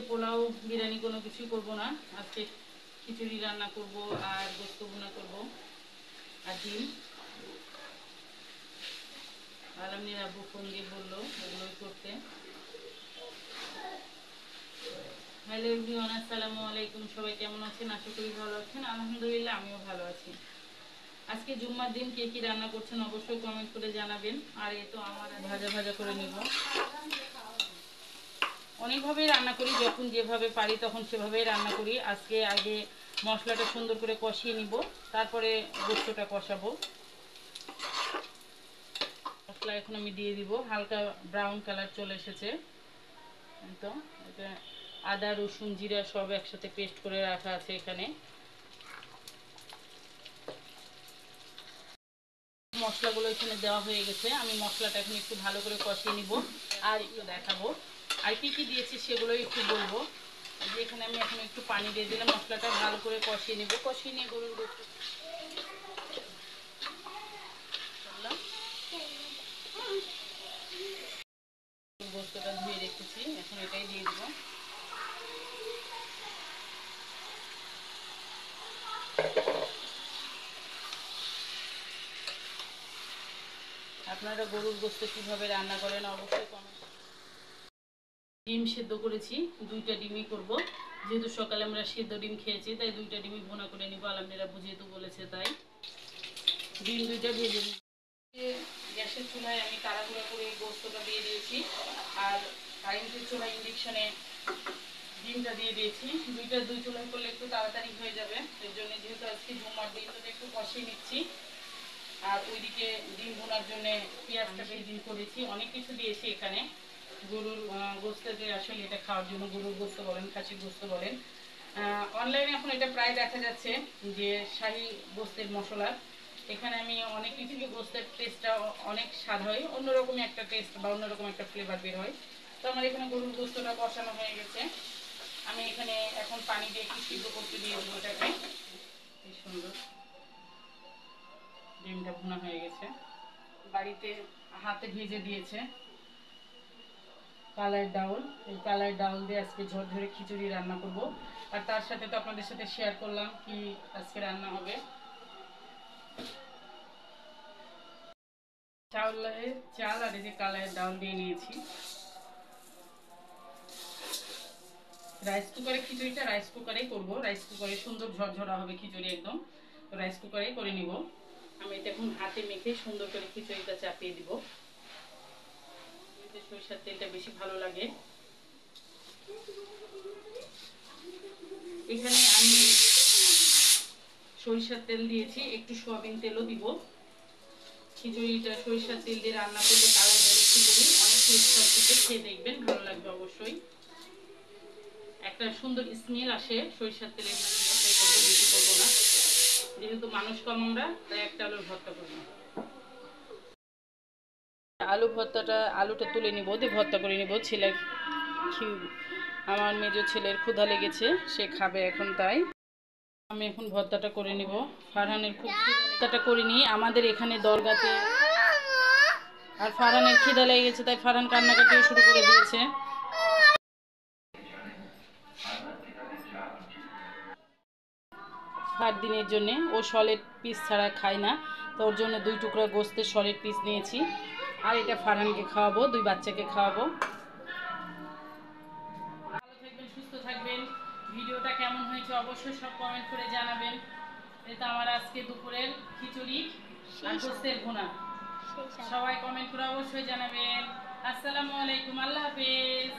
পোলাও বিরিয়ানি কোনো কিছুই করব না। আজকে খিচুড়ি রান্না করব আর গোস্ত ভুনা করব আর ডিম। আলমনির আব্বু ফোন দিয়ে বললো ওগুলোই করতে। হ্যালো এভরিওয়ান, আসসালামু আলাইকুম। সবাই কেমন আছেন? আশা করি ভালো আছেন। আলহামদুলিল্লাহ আমিও ভালো আছি। আজকে জুম্মার দিন কে কি রান্না করছেন অবশ্যই কমেন্ট করে জানাবেন। আর এই তো আমার ভাজা ভাজা করে নিব। অনেকভাবেই রান্না করি, যখন যেভাবে পারি তখন সেভাবেই রান্না করি। আজকে আগে মশলাটা সুন্দর করে কষিয়ে নিব, তারপরে গোস্তটা কষাবো। মশলা এখন আমি দিয়ে দিব, হালকা ব্রাউন কালার চলে এসেছে। তো এটা আদা রসুন জিরা সব একসাথে পেস্ট করে রাখা আছে এখানে। মশলাগুলো এখানে দেওয়া হয়ে গেছে। আমি মশলাটা এখন একটু ভালো করে কষিয়ে নিব আর একটু দেখাবো আর কি কি দিয়েছি সেগুলোই একটু বলবো। যে এখানে আমি এখন একটু পানি দিয়ে দিলাম, মশলাটা ভালো করে কষিয়ে নিব। কষিয়ে নিয়ে গরুর গোস্তটা ধুয়ে রেখেছি, এখন এটাই দিয়ে দিব। আপনারা গরুর গোস্ত কীভাবে রান্না করেন অবশ্যই কমেন্ট। ডিম সেদ্ধ করেছি, 2টা ডিমই করব। যেহেতু সকালে আমরা সেদ্ধ ডিম খেয়েছি তাই 2টা ডিমই ভুনা করে নিব। আলমনিরা যেহেতু বলেছে তাই ডিম 2টা ভেজে নিব। গ্যাসের চুলায় আমি তাড়াহুড়া করে গোস্তটা দিয়ে দিয়েছি আর কারেন্টের চুলায় ইন্ডাকশনে ডিমটা দিয়ে দিয়েছি। দুই চুলায় করলে একটু তাড়াতাড়ি হয়ে যাবে। এর জন্য যেহেতু আজকে জুম্মার ডিমটা একটু কষিয়ে নিচ্ছি। আর ওইদিকে ডিম ভোনার জন্য পেঁয়াজটা বেজিং করেছি, অনেক কিছু দিয়েছি এখানে। গরুর গোস্ততে আসলে এটা খাওয়ার জন্য গরুর গোস্ত বলেন খাসির গোস্ত বলেন, অনলাইনে এখন এটা প্রায় দেখা যাচ্ছে যে শাহী গোস্তের মশলা। এখানে আমি অনেক কিছু গোস্তের টেস্টটা অনেক স্বাদ হয়, অন্যরকমই একটা টেস্ট বা অন্যরকম একটা ফ্লেভার বের হয়। তো আমার এখানে গরুর গোস্তটা কষানো হয়ে গেছে। আমি এখানে এখন পানি দিয়ে একটু সিদ্ধ করতে দিয়ে দেবো এটাকে। কি সুন্দর ডিমটা ভুনা হয়ে গেছে। বাড়িতে হাতে ভেজে দিয়েছে কালাই ডাউল। এই কালাই ডাউল দিয়ে আজকে ঝরঝরে খিচুড়ি রান্না করব। আর তার সাথে তো আপনাদের সাথে শেয়ার করলাম কি আজকে রান্না হবে। চাল আর এই যে কালাই ডাউল দিয়ে নিয়েছি। রাইস কুকারে খিচুড়িটা রাইস কুকারেই করবো, রাইস কুকারে সুন্দর ঝরঝরা হবে খিচুড়ি একদম। তো রাইস কুকারেই করে নিব। আমি এটা এখন হাতে মেখে সুন্দর করে খিচুড়িটা চাপিয়ে দিব। সরিষার তেলটা বেশি ভালো লাগে। এখানে আমি সরিষার তেল দিয়েছি, একটু সয়াবিন তেলও দিব। খিচুড়িটা সরিষার তেল দিয়ে রান্না করলে কালো ডালের খিচুড়ি অনেক টেস্ট খেয়ে দেখবেন, ভালো লাগবে অবশ্যই। একটা সুন্দর স্মেল আসে সরিষার তেলের তাই করবো, বেশি করবো না। যেহেতু মানুষ কম আমরা, তাই একটা আলুর ভর্তা করবো। আলুটা তুলে নিব, দিয়ে ভর্তা করে নিব। আমার মেজো ছেলের ক্ষুধা লেগেছে, সে খাবে এখন, তাই আমি এখন ভর্তাটা করে নিব। ফারহানের খুব ভর্তাটা করে নিই। আমাদের এখানে দরগাতে আর ফারহানের খিদা লেগে গেছে তাই ফারহান কান্নাকাটিও শুরু করে দিয়েছে। 8 দিনের জন্য ও সলিড পিস ছাড়া খায় না, তো ওর জন্য 2 টুকরা গোস্তের সলিড পিস নিয়েছি। আর এটা ফারহানকে খাওয়াবো, 2 বাচ্চাকে খাওয়াবো। ভালো থাকবেন, সুস্থ থাকবেন। ভিডিওটা কেমন হয়েছে অবশ্যই সব কমেন্ট করে জানাবেন। এটা আমার আজকে দুপুরের খিচুড়ি আর গোস্তের ভুনা। সবাই কমেন্ট করে অবশ্যই জানাবেন। আসসালামু আলাইকুম, আল্লাহ হাফেজ।